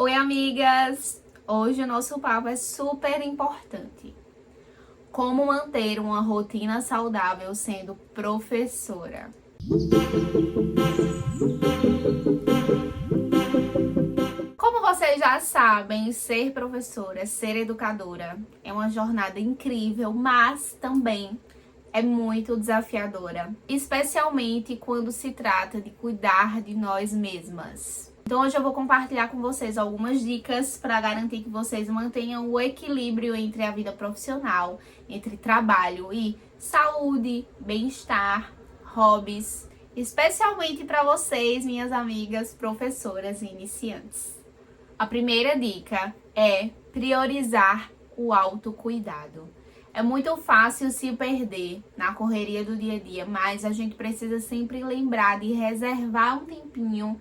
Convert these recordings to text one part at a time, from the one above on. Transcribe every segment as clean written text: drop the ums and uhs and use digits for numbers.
Oi, amigas! Hoje o nosso papo é super importante. Como manter uma rotina saudável sendo professora? Como vocês já sabem, ser professora, ser educadora é uma jornada incrível, mas também é muito desafiadora, especialmente quando se trata de cuidar de nós mesmas. Então hoje eu vou compartilhar com vocês algumas dicas para garantir que vocês mantenham o equilíbrio entre a vida profissional, entre trabalho e saúde, bem-estar, hobbies, especialmente para vocês, minhas amigas professoras e iniciantes. A primeira dica é priorizar o autocuidado. É muito fácil se perder na correria do dia a dia, mas a gente precisa sempre lembrar de reservar um tempinho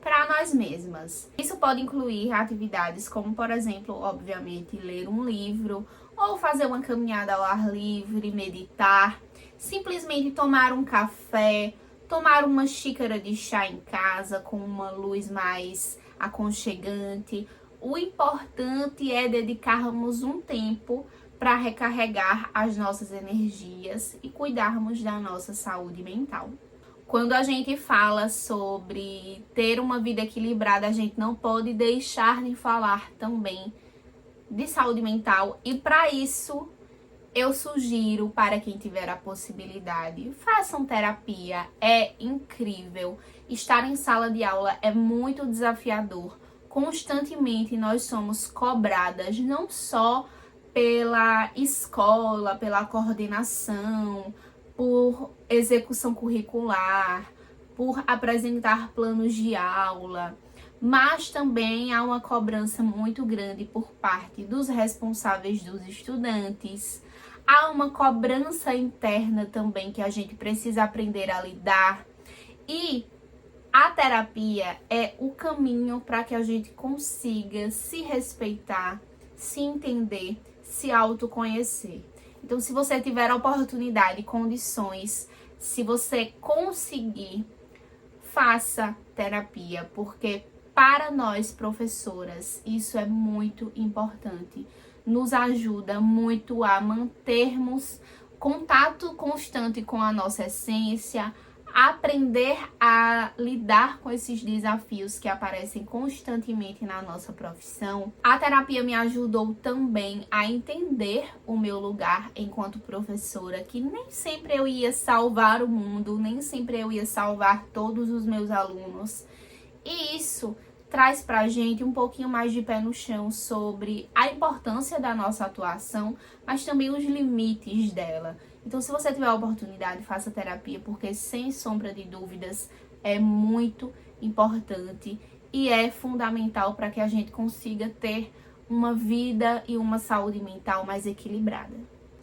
para nós mesmas. Isso pode incluir atividades como, por exemplo, obviamente, ler um livro ou fazer uma caminhada ao ar livre, meditar, simplesmente tomar um café, tomar uma xícara de chá em casa com uma luz mais aconchegante. O importante é dedicarmos um tempo para recarregar as nossas energias e cuidarmos da nossa saúde mental. Quando a gente fala sobre ter uma vida equilibrada, a gente não pode deixar de falar também de saúde mental. E para isso, eu sugiro para quem tiver a possibilidade, façam terapia. É incrível. Estar em sala de aula é muito desafiador. Constantemente nós somos cobradas, não só pela escola, pela coordenação, por execução curricular, por apresentar planos de aula, mas também há uma cobrança muito grande por parte dos responsáveis dos estudantes. Há uma cobrança interna também que a gente precisa aprender a lidar. E a terapia é o caminho para que a gente consiga se respeitar, se entender, se autoconhecer. Então, se você tiver oportunidade, condições, se você conseguir, faça terapia, porque para nós professoras isso é muito importante. Nos ajuda muito a mantermos contato constante com a nossa essência, aprender a lidar com esses desafios que aparecem constantemente na nossa profissão. A terapia me ajudou também a entender o meu lugar enquanto professora, que nem sempre eu ia salvar o mundo, nem sempre eu ia salvar todos os meus alunos. E isso traz pra gente um pouquinho mais de pé no chão sobre a importância da nossa atuação, mas também os limites dela. Então, se você tiver a oportunidade, faça terapia, porque sem sombra de dúvidas é muito importante e é fundamental para que a gente consiga ter uma vida e uma saúde mental mais equilibrada.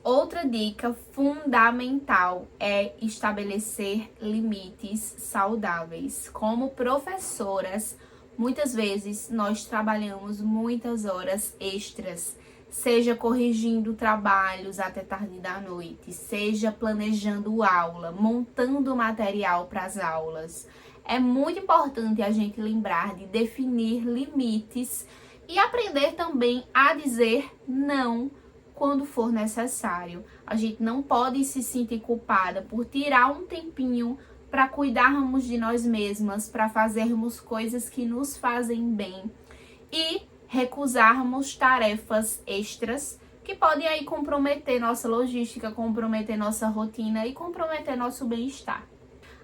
Outra dica fundamental é estabelecer limites saudáveis. Como professoras, muitas vezes nós trabalhamos muitas horas extras, seja corrigindo trabalhos até tarde da noite, seja planejando aula, montando material para as aulas. É muito importante a gente lembrar de definir limites e aprender também a dizer não quando for necessário. A gente não pode se sentir culpada por tirar um tempinho para cuidarmos de nós mesmas, para fazermos coisas que nos fazem bem e recusarmos tarefas extras que podem aí comprometer nossa logística, comprometer nossa rotina e comprometer nosso bem-estar.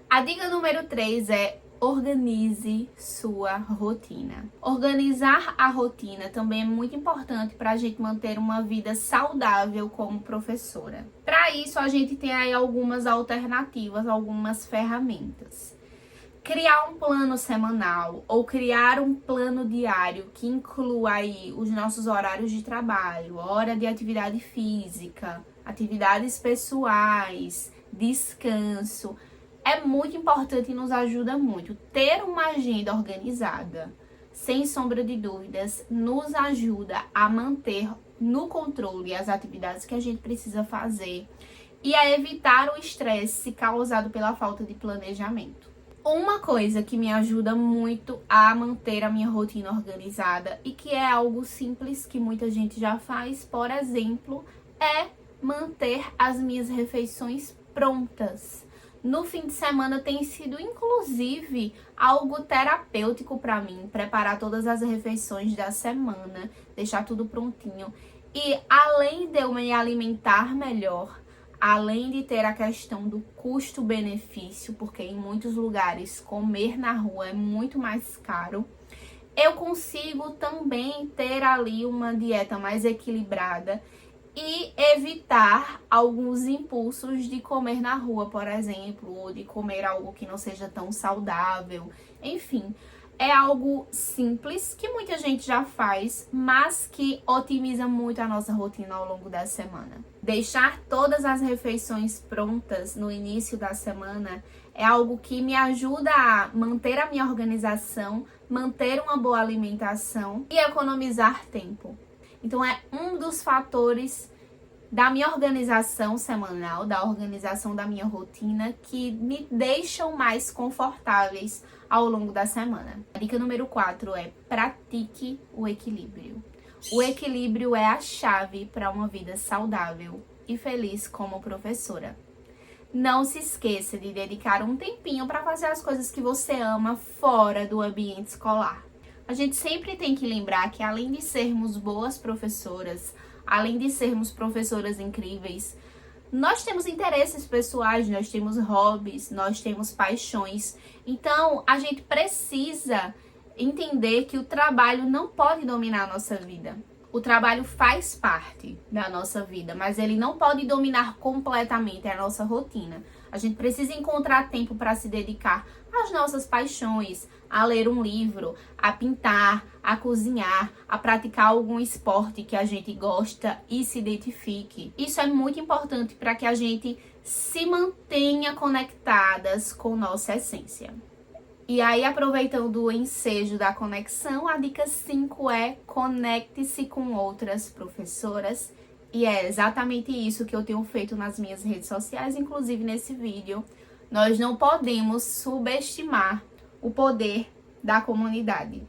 A dica número 3 é organize sua rotina. Organizar a rotina também é muito importante para a gente manter uma vida saudável como professora. Para isso, a gente tem aí algumas alternativas, algumas ferramentas. Criar um plano semanal ou criar um plano diário que inclua aí os nossos horários de trabalho, hora de atividade física, atividades pessoais, descanso. É muito importante e nos ajuda muito. Ter uma agenda organizada, sem sombra de dúvidas, nos ajuda a manter no controle as atividades que a gente precisa fazer e a evitar o estresse causado pela falta de planejamento. Uma coisa que me ajuda muito a manter a minha rotina organizada e que é algo simples que muita gente já faz, por exemplo, é manter as minhas refeições prontas. No fim de semana tem sido, inclusive, algo terapêutico para mim, preparar todas as refeições da semana, deixar tudo prontinho. E além de eu me alimentar melhor, além de ter a questão do custo-benefício, porque em muitos lugares comer na rua é muito mais caro, eu consigo também ter ali uma dieta mais equilibrada e evitar alguns impulsos de comer na rua, por exemplo, ou de comer algo que não seja tão saudável. Enfim, é algo simples que muita gente já faz, mas que otimiza muito a nossa rotina ao longo da semana. Deixar todas as refeições prontas no início da semana é algo que me ajuda a manter a minha organização, manter uma boa alimentação e economizar tempo. Então é um dos fatores da minha organização semanal, da organização da minha rotina, que me deixam mais confortáveis ao longo da semana. A dica número 4 é: pratique o equilíbrio. O equilíbrio é a chave para uma vida saudável e feliz como professora. Não se esqueça de dedicar um tempinho para fazer as coisas que você ama fora do ambiente escolar. A gente sempre tem que lembrar que, além de sermos boas professoras, além de sermos professoras incríveis, nós temos interesses pessoais, nós temos hobbies, nós temos paixões. Então, a gente precisa entender que o trabalho não pode dominar a nossa vida. O trabalho faz parte da nossa vida, mas ele não pode dominar completamente a nossa rotina. A gente precisa encontrar tempo para se dedicar às nossas paixões, a ler um livro, a pintar, a cozinhar, a praticar algum esporte que a gente gosta e se identifique. Isso é muito importante para que a gente se mantenha conectadas com nossa essência. E aí, aproveitando o ensejo da conexão, a dica 5 é: conecte-se com outras professoras. E é exatamente isso que eu tenho feito nas minhas redes sociais, inclusive nesse vídeo. Nós não podemos subestimar o poder da comunidade.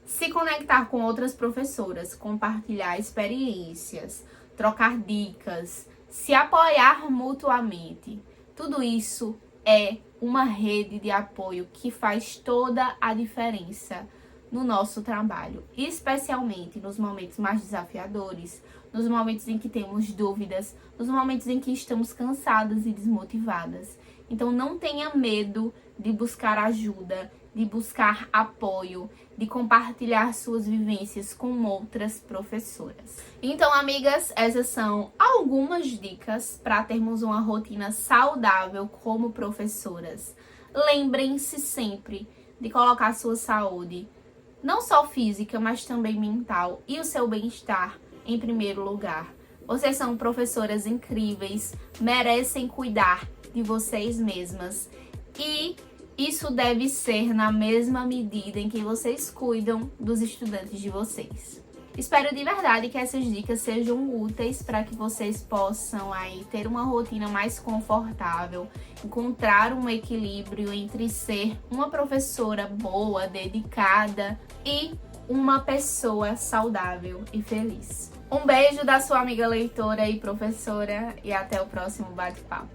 Se conectar com outras professoras, compartilhar experiências, trocar dicas, se apoiar mutuamente, tudo isso é uma rede de apoio que faz toda a diferença no nosso trabalho, especialmente nos momentos mais desafiadores, nos momentos em que temos dúvidas, nos momentos em que estamos cansadas e desmotivadas. Então não tenha medo de buscar ajuda, de buscar apoio, de compartilhar suas vivências com outras professoras. Então, amigas, essas são algumas dicas para termos uma rotina saudável como professoras. Lembrem-se sempre de colocar sua saúde, não só física, mas também mental, e o seu bem-estar em primeiro lugar. Vocês são professoras incríveis, merecem cuidar de vocês mesmas, e isso deve ser na mesma medida em que vocês cuidam dos estudantes de vocês. Espero de verdade que essas dicas sejam úteis para que vocês possam aí ter uma rotina mais confortável, encontrar um equilíbrio entre ser uma professora boa, dedicada e uma pessoa saudável e feliz. Um beijo da sua amiga leitora e professora, e até o próximo bate-papo.